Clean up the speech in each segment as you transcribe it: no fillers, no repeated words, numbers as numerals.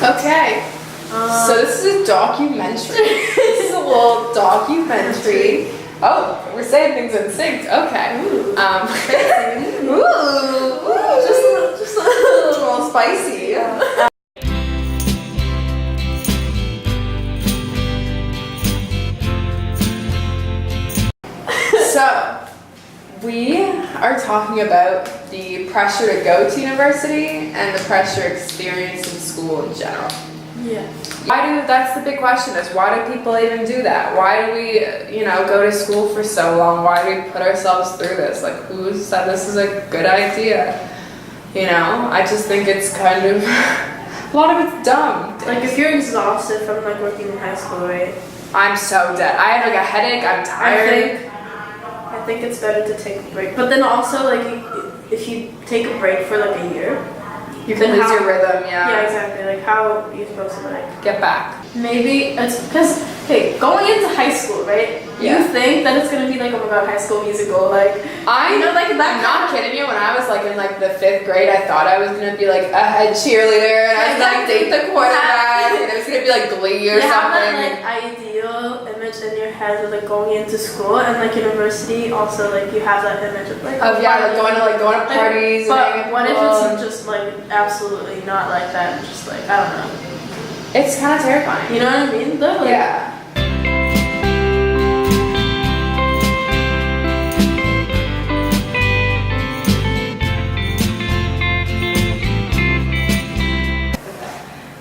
Okay. So this is a documentary. This is a little documentary. Oh, we're saying things in sync. Okay. Ooh. Just a little spicy. So, we are talking about the pressure to go to university and the pressure experienced in school in general. Yeah. That's the big question, is why do people even do that? Why do we, go to school for so long? Why do we put ourselves through this? Like, who said this is a good idea? I just think it's kind of, a lot of it's dumb. Like if you're exhausted from like working in high school, right? I'm so dead. I have like a headache, I'm tired. I think it's better to take a break. But then also like if you take a break for like a year, You can lose your rhythm, yeah, exactly. Like how are you supposed to like get back. Maybe it's because going into high school, right? Yeah. You think that it's gonna be like, oh my god, High School Musical, like I'm not kidding you. When I was like in like the 5th grade, I thought I was gonna be like a head cheerleader and I was gonna like date the quarterback and it was gonna be like Glee or you have something. that like ideal image in your head of like going into school, and like university also like you have that image of like going to parties. But what if it's just like absolutely not like that, and just like I don't know. It's kind of terrifying. You know what I mean? Though, like, Yeah.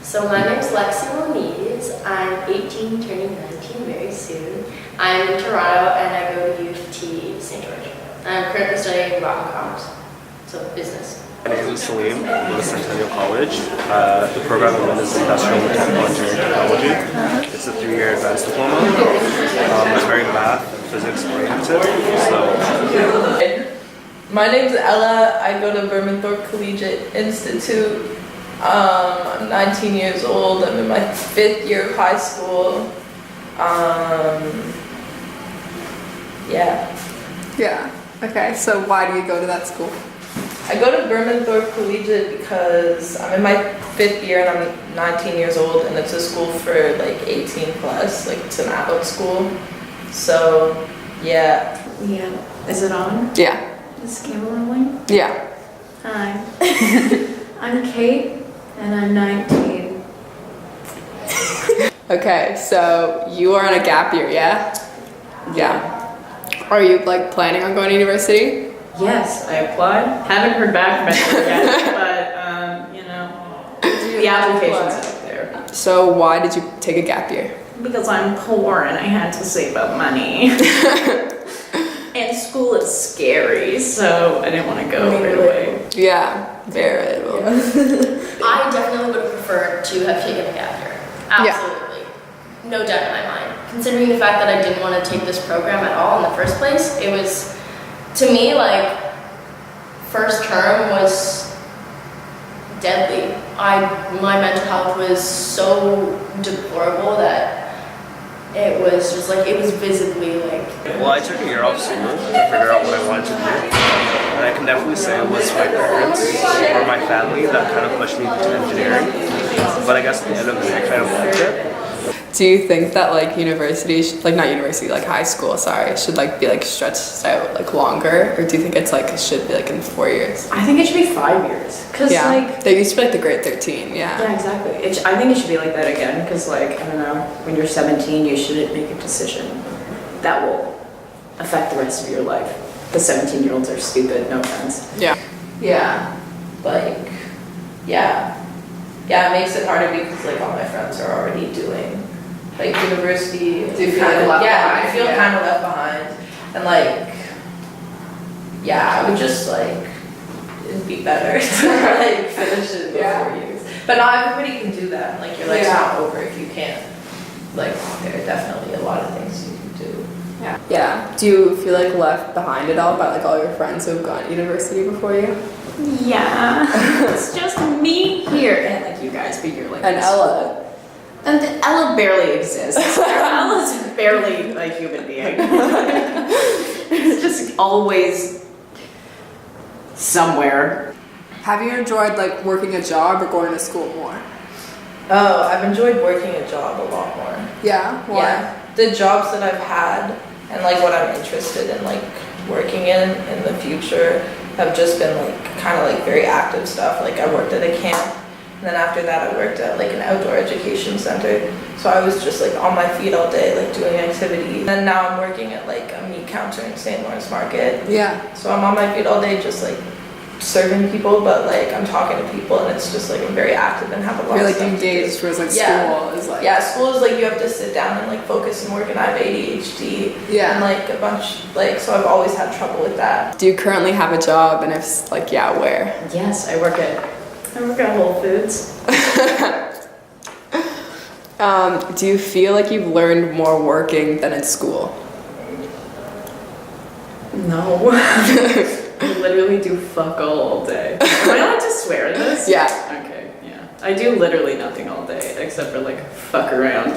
So my name is Lexi Moniz. I'm 18, turning 19 very soon. I'm in Toronto and I go to U of T St. George. I'm currently studying law and commerce, so business. My name is Salim. I go to Centennial College. The program I'm in is Industrial Mechanical Engineering Technology. It's a 3-year advanced diploma. It's very math and physics oriented. My name's Ella. I go to Bermanthorpe Collegiate Institute. I'm 19 years old. I'm in my 5th year of high school. Yeah. Yeah. Okay. So why do you go to that school? I go to Bermanthorpe Collegiate because I'm in my 5th year and I'm 19 years old, and it's a school for like 18 plus, like it's an adult school. So, yeah. Yeah. Is it on? Yeah. Is the camera rolling? Yeah. Hi. I'm Kate, and I'm 19. Okay. So you are on a gap year, yeah? Yeah. Are you like planning on going to university? Yes, I applied. Haven't heard back from anyone yet, but the application's out there. So why did you take a gap year? Because I'm poor and I had to save up money. And school is scary, so I didn't want to go right away. Yeah, very relatable. I definitely would have preferred to have taken a gap year. Absolutely. No doubt in my mind. Considering the fact that I didn't want to take this program at all in the first place, it was, to me, like, first term was deadly. My mental health was so deplorable that it was just like, it was visibly like... Well, I took a year off school to figure out what I wanted to do. And I can definitely say it was my parents or my family that kind of pushed me into engineering. But I guess at the end of the day, I kind of liked it. Do you think that like university, like high school, should like be like stretched out like longer, or do you think it's like it should be like in 4 years? I think it should be 5 years. Cause like there used to be like the grade 13. Yeah. Yeah, exactly. I think it should be like that again, because like, I don't know, when you're 17, you shouldn't make a decision that will affect the rest of your life. The 17-year-olds are stupid, no offense. Yeah. Yeah. Like, yeah, it makes it harder because like all my friends are already doing like university. Do you feel like left behind? I feel kind of left behind, and like, I would just like, it'd be better to like finish it in 4 years. But not everybody can do that. Like your life's not over if you can't. Like there are definitely a lot of things you can do. Yeah. Do you feel like left behind at all by like all your friends who have gone to university before you? Yeah. It's just me here, and like you guys, but you're like... And Ella. And Ella barely exists. Ella's barely a human being. It's just always somewhere. Have you enjoyed like working a job or going to school more? Oh, I've enjoyed working a job a lot more. Yeah. Why? Yeah, the jobs that I've had and like what I'm interested in like working in the future have just been like kind of like very active stuff. Like I worked at a camp, and then after that I worked at like an outdoor education center. So I was just like on my feet all day, like doing activities. And now I'm working at like a meat counter in St. Lawrence Market. Yeah. So I'm on my feet all day, just like serving people, but like I'm talking to people, and it's just like I'm very active and have a lot You're of like stuff to do. engaged, whereas like Yeah. school is like. Yeah, school is like you have to sit down and like focus and work, and I have ADHD and Yeah. like a bunch, like, so I've always had trouble with that. Do you currently have a job, and if like yeah, where? Yes, I work at Whole Foods. Do you feel like you've learned more working than in school? No. I literally do fuck all day. Am I allowed to swear in this? Yeah. Okay, yeah. I do literally nothing all day except for like fuck around.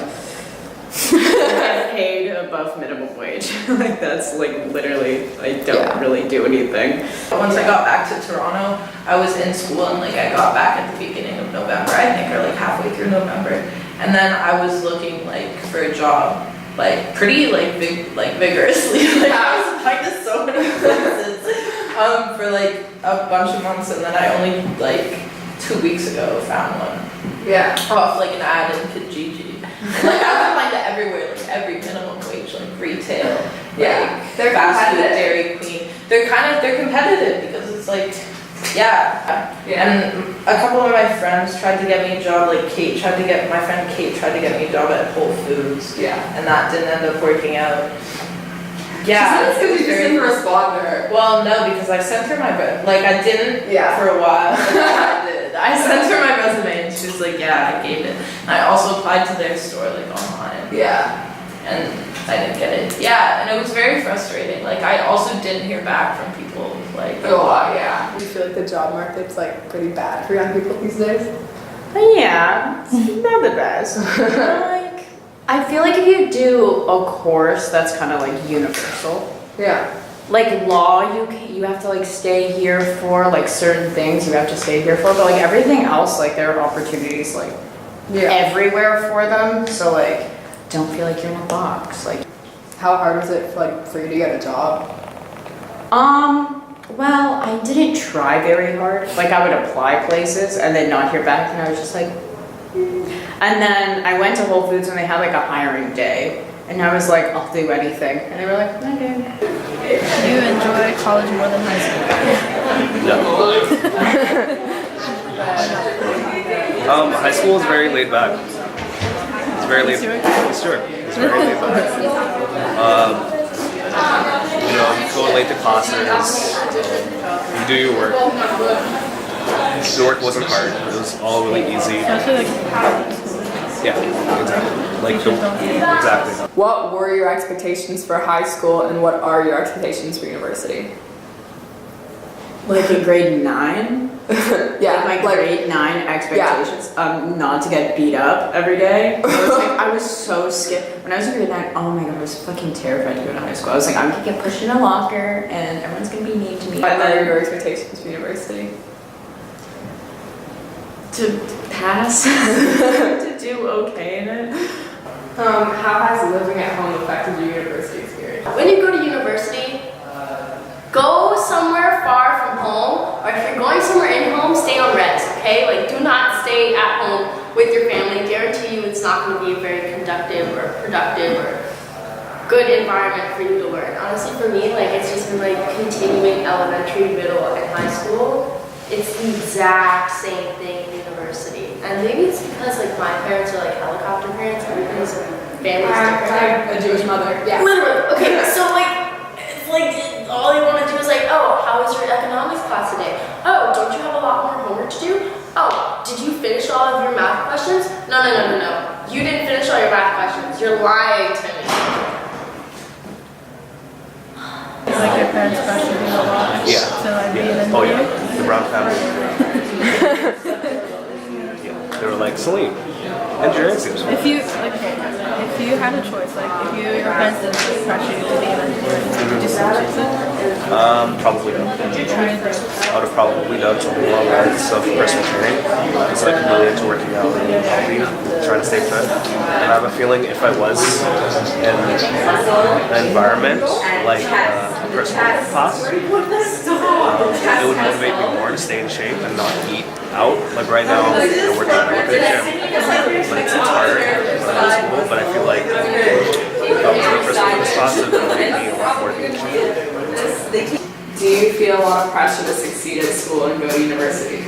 I get paid above minimum wage. Like that's like literally, I don't Yeah. really do anything. Once I got back to Toronto, I was in school, and like I got back at the beginning of November, I think, or like halfway through November. And then I was looking like for a job, like pretty like vigorously. Like I was applying to so many places for like a bunch of months, and then I only like 2 weeks ago found one Yeah. off like an ad in Kijiji. And, like I was applying to everywhere, like every minimum wage, like retail, Yeah. like They're fast food, competitive. Dairy Queen. They're competitive because it's like, yeah. Yeah. And a couple of my friends tried to get me a job, like my friend Kate tried to get me a job at Whole Foods, Yeah. and that didn't end up working out. Yeah. It's because you just didn't respond to her. Well, no, because I sent her my like I didn't Yeah. for a while. But then I did. I sent her my resume, and she was like, "Yeah, I gave it." And I also applied to their store like online, Yeah. and I didn't get it. Yeah, and it was very frustrating. Like I also didn't hear back from people. Like A lot, yeah. Do you feel like the job market's like pretty bad for young people these days? Yeah, it's not the best. Like, I feel like if you do a course that's kind of like universal, Yeah. like law, you have to like stay here for like certain things you have to stay here for, but like everything else, like there are opportunities like Yeah. everywhere for them. So like, don't feel like you're in a box. Like, How hard was it for you to get a job? well, I didn't try very hard. Like I would apply places and then not hear back, and I was just like, And then I went to Whole Foods and they had like a hiring day, and I was like, I'll do anything, and they were like, okay. Do you enjoy college more than high school? No. High school is very laid back. It's very laid back. Sure. It's very laid back. You know, you go late to classes, you do your work. The work wasn't hard. It was all really easy. Especially like Yeah, exactly. Exactly. What were your expectations for high school, and what are your expectations for university? Like in grade 9? Yeah, Like my grade 9 expectations, not to get beat up every day. I was so scared. When I was in grade 9, oh my god, I was fucking terrified to go to high school. I was like, I'm gonna get pushed in a locker and everyone's gonna be mean to me. What And are then your expectations for university? to pass, to do okay in it. How has living at home affected your university experience? When you go to university, go somewhere far from home, or if you're going somewhere in home, stay on res, okay? Like, do not stay at home with your family. Guarantee you it's not going to be a very conductive or productive or good environment for you to learn. Honestly, for me, like, it's just been like continuing elementary, middle, and high school. It's the exact same thing in university. And maybe it's because like my parents are like helicopter parents, everybody's family's different. A Jewish mother. Yeah. Literally. Okay, so like, it's like all they want to do is like, oh, how was your economics class today? Oh, don't you have a lot more homework to do? Oh, did you finish all of your math questions? No. You didn't finish all your math questions. You're lying to me. like your parents pressured you a lot Yeah. to like be an Oh engineer. yeah. The Brown family. Yeah. they were like, Celine, engineering seems fun. If you had a choice, like if your parents didn't pressure you to be an engineer, would you still choose it? Probably no. I would have probably done something along the lines of personal training because like I'm really into working out and healthy, trying to stay fit. And I have a feeling if I was in an environment like a personal class, it would motivate me more to stay in shape and not eat out. Like right now, I work at the gym, but it's hard when I'm in school. But I feel like if I was in a personal fitness class, it would motivate me a lot more to be in shape. Do you feel a lot of pressure to succeed at school and go to university?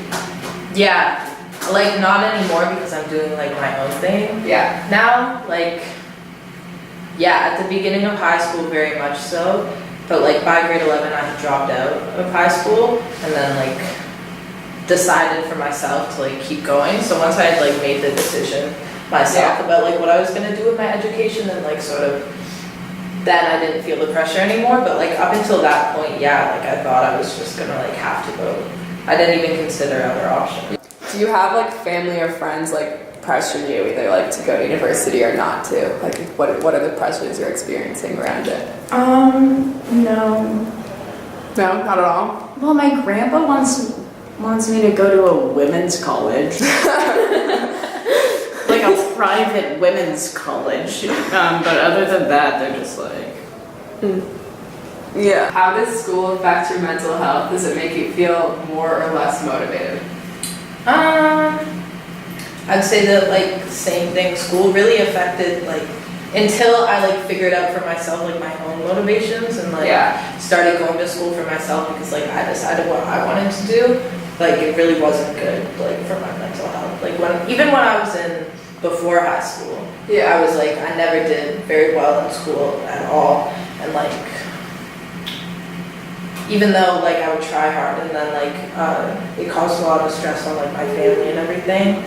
Yeah, like not anymore because I'm doing like my own thing. Yeah. Now, like, yeah, at the beginning of high school, very much so. But like by grade 11, I had dropped out of high school and then like decided for myself to like keep going. So once I had like made the decision myself about like what I was gonna do with my education and like sort of, then I didn't feel the pressure anymore. But like up until that point, yeah, like I thought I was just gonna like have to go. I didn't even consider other options. Do you have like family or friends like pressure you either like to go to university or not to? Like what are the pressures you're experiencing around it? No. No, not at all. Well, my grandpa wants me to go to a women's college. Like a private women's college. But other than that, they're just like... Yeah. How does school affect your mental health? Does it make you feel more or less motivated? I'd say that like same thing. School really affected like until I like figured out for myself like my own motivations and like started going to school for myself because like I decided what I wanted to do. Like it really wasn't good like for my mental health. Like even when I was in before high school, I was like I never did very well in school at all, and like even though like I would try hard and then like it caused a lot of stress on like my family and everything,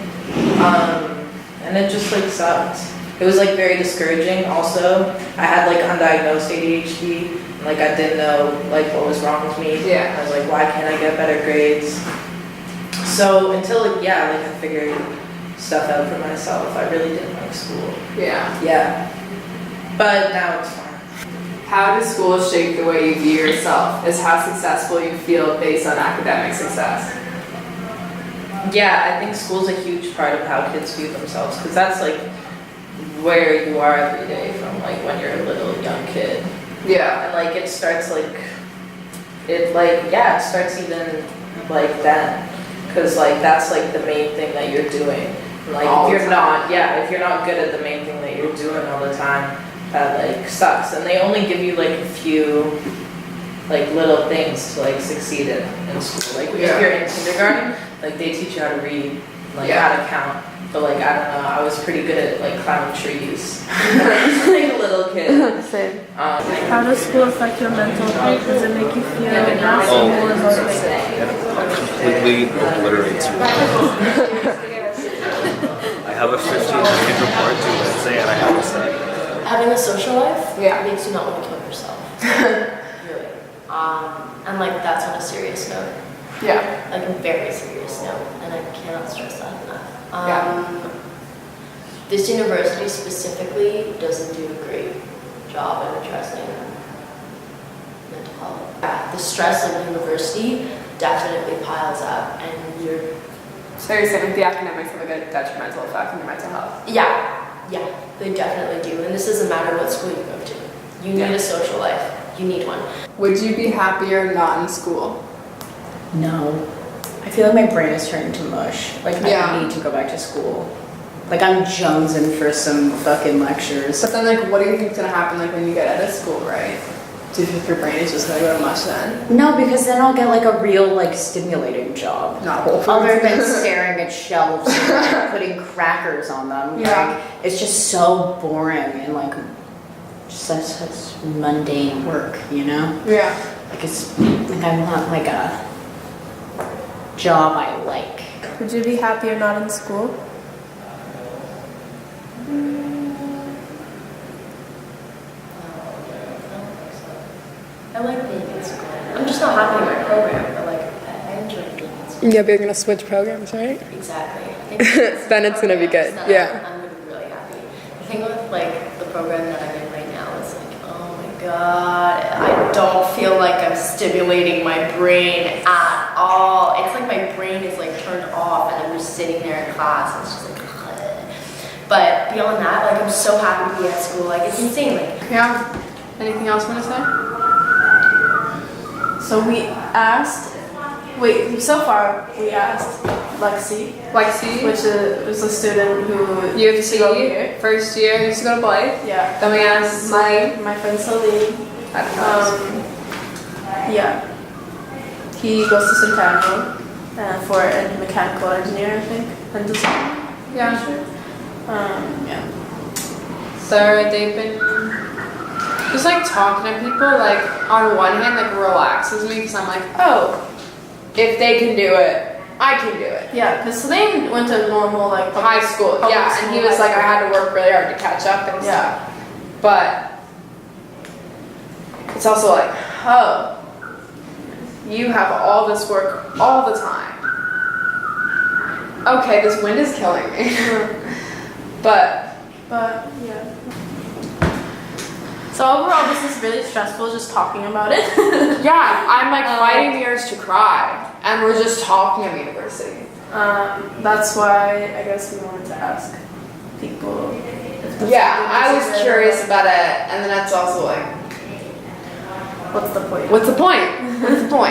and it just like sucked. It was like very discouraging. Also, I had like undiagnosed ADHD, and like I didn't know like what was wrong with me. Yeah. I was like, why can't I get better grades? So until like I figured stuff out for myself, I really didn't like school. Yeah. Yeah, but now it's fine. How does school shape the way you view yourself? Is how successful you feel based on academic success? Yeah, I think school's a huge part of how kids view themselves because that's like where you are every day from like when you're a little young kid. Yeah. And like it starts like it starts even like then because like that's like the main thing that you're doing. And, like All if the you're time. not if you're not good at the main thing that you're doing all the time, that like sucks. And they only give you like a few like little things to like succeed in school. Like if you're in kindergarten, like they teach you how to read, like how to count. But like I don't know, I was pretty good at like climbing trees. Like a little kid. Same. How does school affect your mental health? Does it make you feel less or more motivated? It completely obliterates you. I have a 15-page report due Wednesday and I haven't studied. Having a social life Yeah. makes you not want to kill yourself. Really. And like that's on a serious note. Yeah. Like a very serious note. And I cannot stress that enough. This university specifically doesn't do a great job of addressing mental health. Yeah, the stress of university definitely piles up and you're... So you're saying the academics have a good detrimental effect on your mental health? Yeah, they definitely do. And this doesn't matter what school you go to. You need a social life. You need one. Would you be happier not in school? No. I feel like my brain is turning to mush. Like I need to go back to school. Like I'm jonesing for some fucking lectures. But then like what do you think's gonna happen like when you get out of school, right? Do you think your brain is just gonna go to mush then? No, because then I'll get like a real like stimulating job. Not Whole Foods. Other than staring at shelves and putting crackers on them. Yeah. Like, it's just so boring and like just such mundane work, you know? Yeah. Like it's like I want like a job I like. Would you be happier not in school? I like being in school. I'm just not happy in my program, but like I enjoy being in school. Yeah, but you're gonna switch programs, right? Exactly. I think Then it's gonna be good, that yeah. I'm gonna be really happy. The thing with like the program that I'm in right now is like, oh my god, I don't feel like I'm stimulating my brain at all. It's like my brain is like turned off and I'm just sitting there in class and it's just like, ugh. But beyond that, like I'm so happy to be at school. Like it's insane. Like Yeah. Anything else you wanna say? So we asked, so far we asked Lexi, Lexi, which was a student who U of used to go T, here. first year, used to go to Blythe. Yeah. Then we asked My friend Salim. I don't know. Yeah. He goes to Centennial for a mechanical engineer, I think, and design. Yeah. Yeah. So they've been just like talking to people, like on one hand, like relaxes me because I'm like, oh, if they can do it, I can do it. Yeah, because Salim went to normal like High school, public yeah, and he school, was high like, I school. had to work really hard to catch up and Yeah. stuff. But it's also like, oh, you have all this work all the time. Okay, this wind is killing me. But yeah. So overall, this is really stressful just talking about it. yeah, I'm like fighting the urge to cry, and we're just talking at university. That's why I guess we wanted to ask people. If the Yeah, faculty I was is curious about it, and then it's also like, What's the point? what's the point? What's the point?